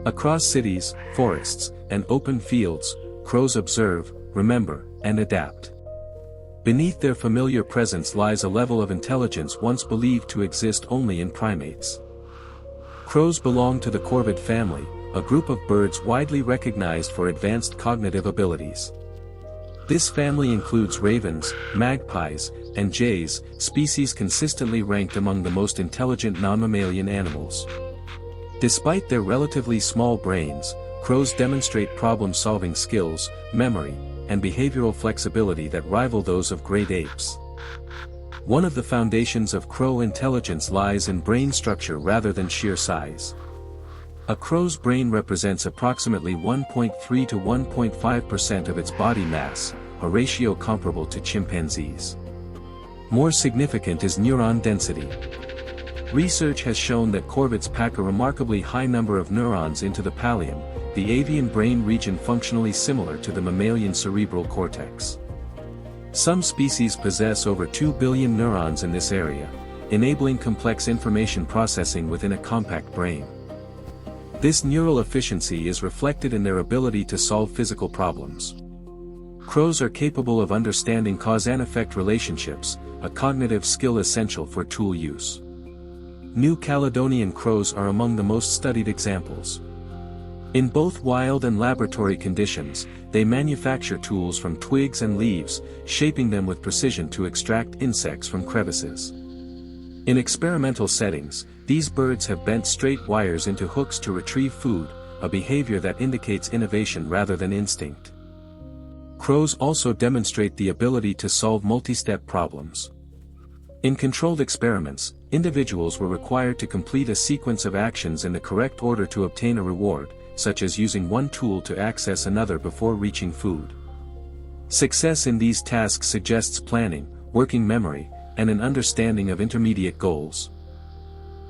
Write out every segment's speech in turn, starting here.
Across cities, forests, and open fields, crows observe, remember, and adapt. Beneath their familiar presence lies a level of intelligence once believed to exist only in primates. Crows belong to the corvid family, a group of birds widely recognized for advanced cognitive abilities. This family includes ravens, magpies, and jays, species consistently ranked among the most intelligent non-mammalian animals. Despite their relatively small brains, crows demonstrate problem-solving skills, memory, and behavioral flexibility that rival those of great apes. One of the foundations of crow intelligence lies in brain structure rather than sheer size. A crow's brain represents approximately 1.3 to 1.5% of its body mass, a ratio comparable to chimpanzees. More significant is neuron density. Research has shown that corvids pack a remarkably high number of neurons into the pallium, the avian brain region functionally similar to the mammalian cerebral cortex. Some species possess over 2 billion neurons in this area, enabling complex information processing within a compact brain. This neural efficiency is reflected in their ability to solve physical problems. Crows are capable of understanding cause and effect relationships, a cognitive skill essential for tool use. New Caledonian crows are among the most studied examples. In both wild and laboratory conditions, they manufacture tools from twigs and leaves, shaping them with precision to extract insects from crevices. In experimental settings, these birds have bent straight wires into hooks to retrieve food, a behavior that indicates innovation rather than instinct. Crows also demonstrate the ability to solve multi-step problems. In controlled experiments, individuals were required to complete a sequence of actions in the correct order to obtain a reward, such as using one tool to access another before reaching food. Success in these tasks suggests planning, working memory, and an understanding of intermediate goals.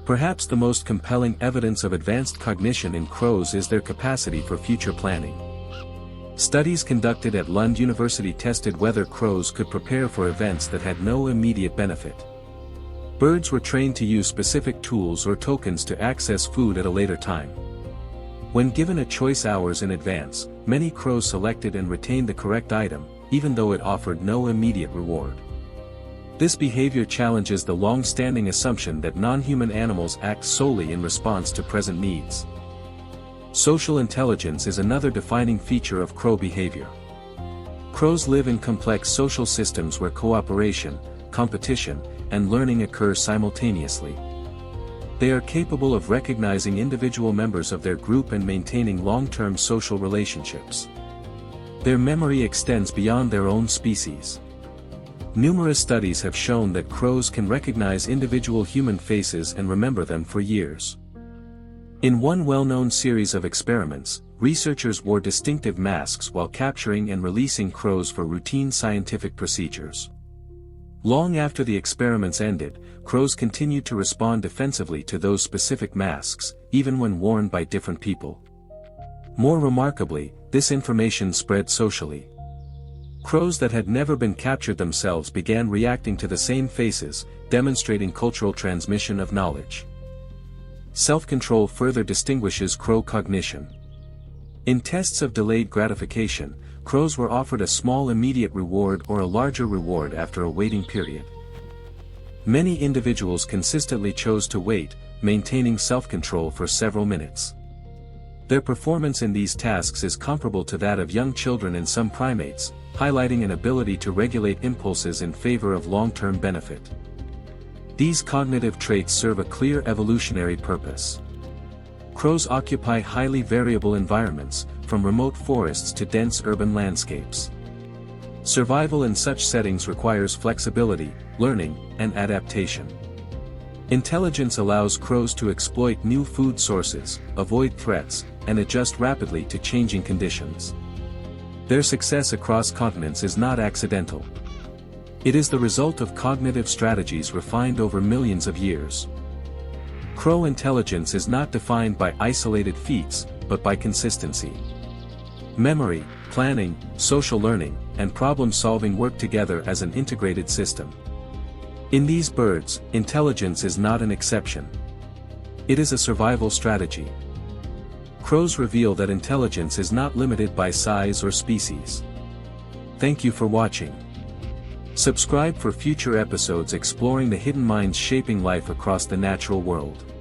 Perhaps the most compelling evidence of advanced cognition in crows is their capacity for future planning. Studies conducted at Lund University tested whether crows could prepare for events that had no immediate benefit. Birds were trained to use specific tools or tokens to access food at a later time. When given a choice hours in advance, many crows selected and retained the correct item, even though it offered no immediate reward. This behavior challenges the long-standing assumption that non-human animals act solely in response to present needs. Social intelligence is another defining feature of crow behavior. Crows live in complex social systems where cooperation, competition, and learning occur simultaneously. They are capable of recognizing individual members of their group and maintaining long-term social relationships. Their memory extends beyond their own species. Numerous studies have shown that crows can recognize individual human faces and remember them for years. In one well-known series of experiments, researchers wore distinctive masks while capturing and releasing crows for routine scientific procedures. Long after the experiments ended, crows continued to respond defensively to those specific masks, even when worn by different people. More remarkably, this information spread socially. Crows that had never been captured themselves began reacting to the same faces, demonstrating cultural transmission of knowledge. Self-control further distinguishes crow cognition. In tests of delayed gratification, crows were offered a small immediate reward or a larger reward after a waiting period. Many individuals consistently chose to wait, maintaining self-control for several minutes. Their performance in these tasks is comparable to that of young children in some primates, highlighting an ability to regulate impulses in favor of long-term benefit. These cognitive traits serve a clear evolutionary purpose. Crows occupy highly variable environments, from remote forests to dense urban landscapes. Survival in such settings requires flexibility, learning, and adaptation. Intelligence allows crows to exploit new food sources, avoid threats, and adjust rapidly to changing conditions. Their success across continents is not accidental. It is the result of cognitive strategies refined over millions of years. Crow intelligence is not defined by isolated feats, but by consistency. Memory, planning, social learning, and problem-solving work together as an integrated system. In these birds, intelligence is not an exception. It is a survival strategy. Crows reveal that intelligence is not limited by size or species. Thank you for watching. Subscribe for future episodes exploring the hidden minds shaping life across the natural world.